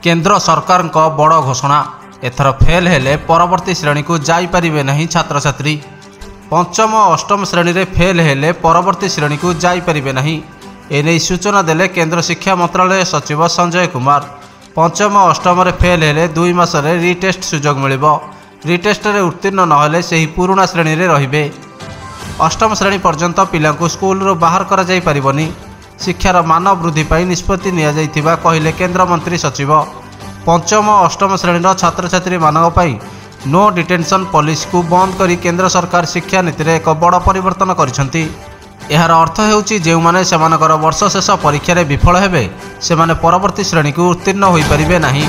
केंद्र सरकार बड़ घोषणा एथर फेल हेले परवर्ती श्रेणी को जाइपारे नहीं छात्र छात्री। पंचम अष्टम श्रेणी रे फेल हेले परवर्ती श्रेणी को जाइपारे नहीं एने सूचना देले केंद्र शिक्षा मंत्रालय सचिव संजय कुमार। पंचम अष्टम रे फेल हेले 2 मास रिटेस्ट सुजोग मिलिबो। रिटेस्ट रे उत्तीर्ण नहेले सेही पुराना श्रेणी रे रहिबे। अष्टम श्रेणी पर्यंत पिलांकु स्कूल रो बाहर करा जाई परिबनी। शिक्षार मान वृद्धि पाई निष्पत्ति निया जाइथिबा कहिले केंद्र मंत्री सचिव। पंचम अष्टम श्रेणी छात्र छात्री मानक पई नो डिटेंशन पॉलिसी को बंद करी केंद्र सरकार शिक्षा नीति रे एक बड़ परिवर्तन करिसंती। एहार अर्थ हेउची जेउ माने सेमानकर वर्ष शेष परीक्षा रे विफल हेबे सेमाने परवर्ती श्रेणी को उत्तीर्ण होई परिबे नाही।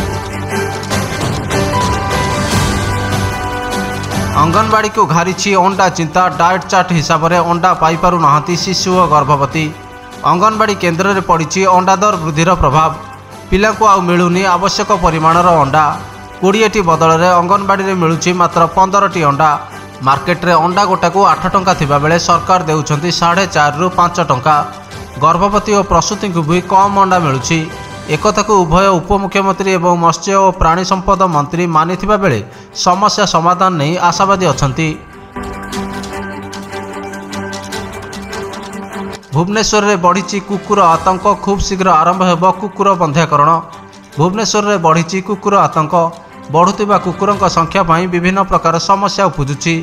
अंगनवाड़ी को घारिछि अंडा चिंता। डाएट चार्ट हिसाब रे अंडा पाई पारु नहांती शिशु और गर्भवती। अंगनवाड़ी केन्द्र रे पड़िछि अंडा दर वृद्धिर प्रभाव। पिला को आउ मिलुनी आवश्यक परिमाणर अंडा। 20टी बदल रे अंगनवाड़ी रे मिलुछि मात्र 15टी अंडा। मार्केट रे अंडा गोटा को 8 टंका थिबा बेले सरकार देउछंती 4.5 रु 5 टंका। गर्भवती और प्रसूति को भी कम अंडा मिलुछि। एकथा को उभय उपमुख्यमंत्री एवं मत्स्य और प्राणी संपद मंत्री मानिथिबा बेले समस्या समाधान नहीं आशावादी अछंती। भुवनेश्वर रे बढ़िछि कुकुर आतंक। खूब शीघ्र आरंभ हेब कुकुर बंध्याकरण। भुवनेश्वर रे बढ़िछि कुकुर आतंक। बढ़ुतिबा कुकुरंक संख्या पाई विभिन्न प्रकार समस्या उपुजुछि।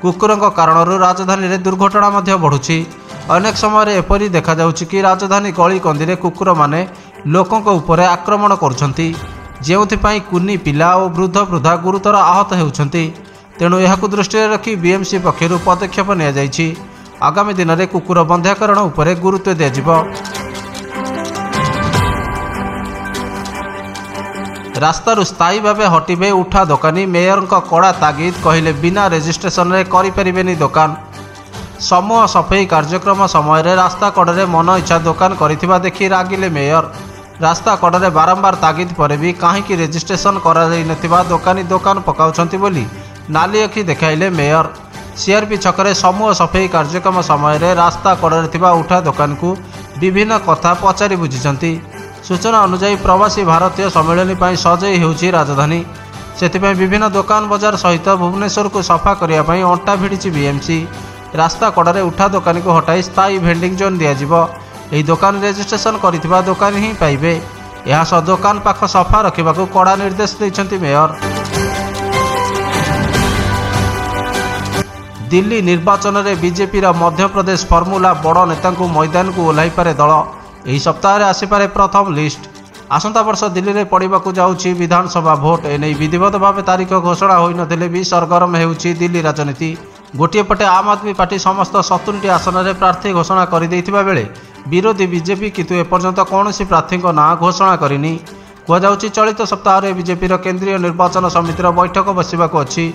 कुकुरंक कारणरू राजधानी रे दुर्घटना मध्य बढ़ुछि। अनेक समय एपरी देखा जाउछि कि राजधानी गली कंदी रे कुकुर माने लोकंक उपरे आक्रमण करुछंती, जेउथिपाई कुनी पिला और वृद्ध वृद्धा गुरुतर आहत हेउछंती। तेणु एहाकु दृष्टि रखी बीएमसी पक्षरु पदक्षेप निया जाइछि। आगामी दिन में कुकुर बंध्याकरण उपरे गुरुत्व दिया। रास्तारू स्थायी भाव हटिबे उठा दोकानी। मेयर कड़ा तागिद कहले बिना रेजिस्ट्रेशन रे करि परिबेनी दोकान। समूह सफाई कार्यक्रम समय रास्ता कड़े मन इच्छा दोकान करिथिबा देखि रागिले मेयर। रास्ता कड़े बारंबार तागिद पर भी कहीं रेजिस्ट्रेशन करा जाई नथिबा दोकानी दोकान पकाउछंती बोली नाली अखि देखाइले मेयर। सीआरपी छकरे समूह सफाई कार्यक्रम समय रास्ता कड़े थिबा उठा दोकान को विभिन्न कथा पचारि बुझिछंती। सूचना अनुसार प्रवासी भारतीय सम्मेलन पर सजई होउछि राजधानी। सेथिपाई विभिन्न दोकान बजार सहित भुवनेश्वर को सफा करिया पई अंटा भिड़िछि बीएमसी। रास्ता कड़े उठा दोकानी को हटाई स्थायी भेंडिंग जोन दियाजिबो। एही दोकान रेजिस्ट्रेशन करिथिबा दोकान ही पाइबे। एहा सह दोकान पाख सफा रखिबाकू कड़ा निर्देश दैछंती मेयर। दिल्ली निर्वाचन रे बीजेपी रा मध्य प्रदेश फर्मुला बड़ नेता को मैदान को ओह्लाई पारे दल। एही सप्ताह आसीपारे प्रथम लिस्ट। आसंता वर्ष दिल्ली रे पड़िबाकू जाउछि विधानसभा भोट। एने विधिवत भाव तारीख घोषणा होई नथिले भी सरगरम हेउछि दिल्ली राजनीति। गोटे पटे आम आदमी पार्टी समस्त 70टी आसन रे प्रार्थी घोषणा करि दैथिबा बेले विरोधी बीजेपी किंतु एपर्यंत कौनसी प्रार्थी ना घोषणा करिनी। कुआଯାଉଛି चलित सप्ताह रे बीजेपी रो केंद्रीय निर्वाचन समितिर बैठक बसिबाकू अछि,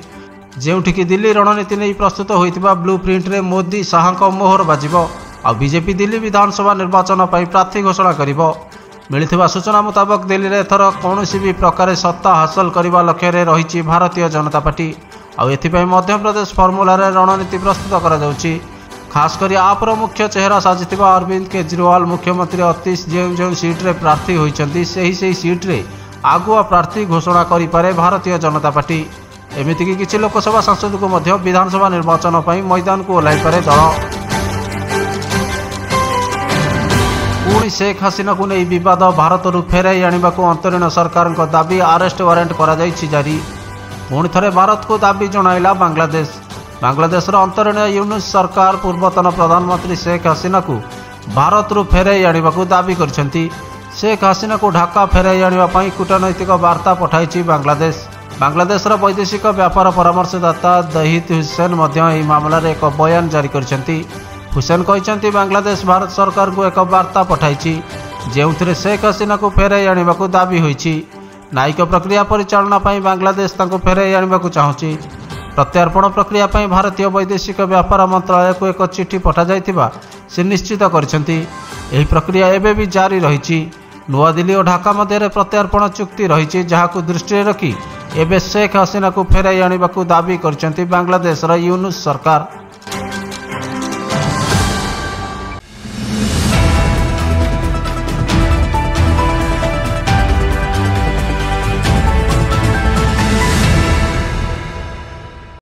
जेउठिकी दिल्ली रणनीति नहीं प्रस्तुत होइतिबा ब्लू प्रिंट रे मोदी शाहक मोहर बाजिबो। आ बीजेपी दिल्ली विधानसभा निर्वाचन पर प्रार्थी घोषणा करिबो। मिलिथिबा सूचना मुताबक दिल्ली रे एथर कौनसी भी प्रकार सत्ता हासिल करने लक्ष्य रे रहिछि भारतीय जनता पार्टी। आ एथिपाई मध्य प्रदेश फर्मुला रे रणनीति प्रस्तुत करा जाउछि। खास करी आप मुख्य चेहरा साजिथिबा अरविंद केजरीवाल मुख्यमंत्री अतीश जो सीट रे प्रार्थी होइछंती सेही सीट रे आगुआ प्रार्थी घोषणा करि पारे भारतीय जनता पार्टी। एमितिकी किछि लोकसभा सांसद को मध्य विधानसभा निर्वाचन पर मैदान को ओह्लाई पारे दल। पुणी शेख हसीना को नहीं विवाद भारतरू फेराई आनिबाकू अंतरीण सरकार दाबी। अरेस्ट वारंट करा जाइछि जारी। पुणी थरे भारत को दाबी जणाइला बांग्लादेश। बांग्लादेशर अंतरीण यूनुस सरकार पूर्वतन प्रधानमंत्री शेख हसीना को भारतरू फेराई आनिबाकू दाबी करछंती। शेख हसीना को ढाका फेराई आनिबा पई कूटनैतिक वार्ता पठाइछि बांग्लादेश। बांग्लादेशर वैदेशिक व्यापार परामर्शदाता दहित हुसैन एही मामला रे एक बयान जारी करछंती। हुसैन कहते बांग्लादेश भारत सरकार को एक वार्ता पठाई जो शेख हसीना को फेराई आनिबाकू दाबी होइछि। न्यायिक प्रक्रिया परिचालना पाई बांग्लादेश तांको फेराई आनिबाकू चाहुछि। प्रत्यार्पण प्रक्रिया पाई भारतीय वैदेशिक व्यापार मंत्रालय को एक चिठी पठा जाइथिबा से निश्चित करछंती। एही प्रक्रिया एबे भी जारी रहिछि। नुआ दिल्ली और ढाका मध्य प्रत्यार्पण चुक्ति रहिछि, जहाकू दृष्टि रखी एबे शेख हसीना को फेराई आनिबाकू दाबी करछंती बांग्लादेशर यूनुस सरकार।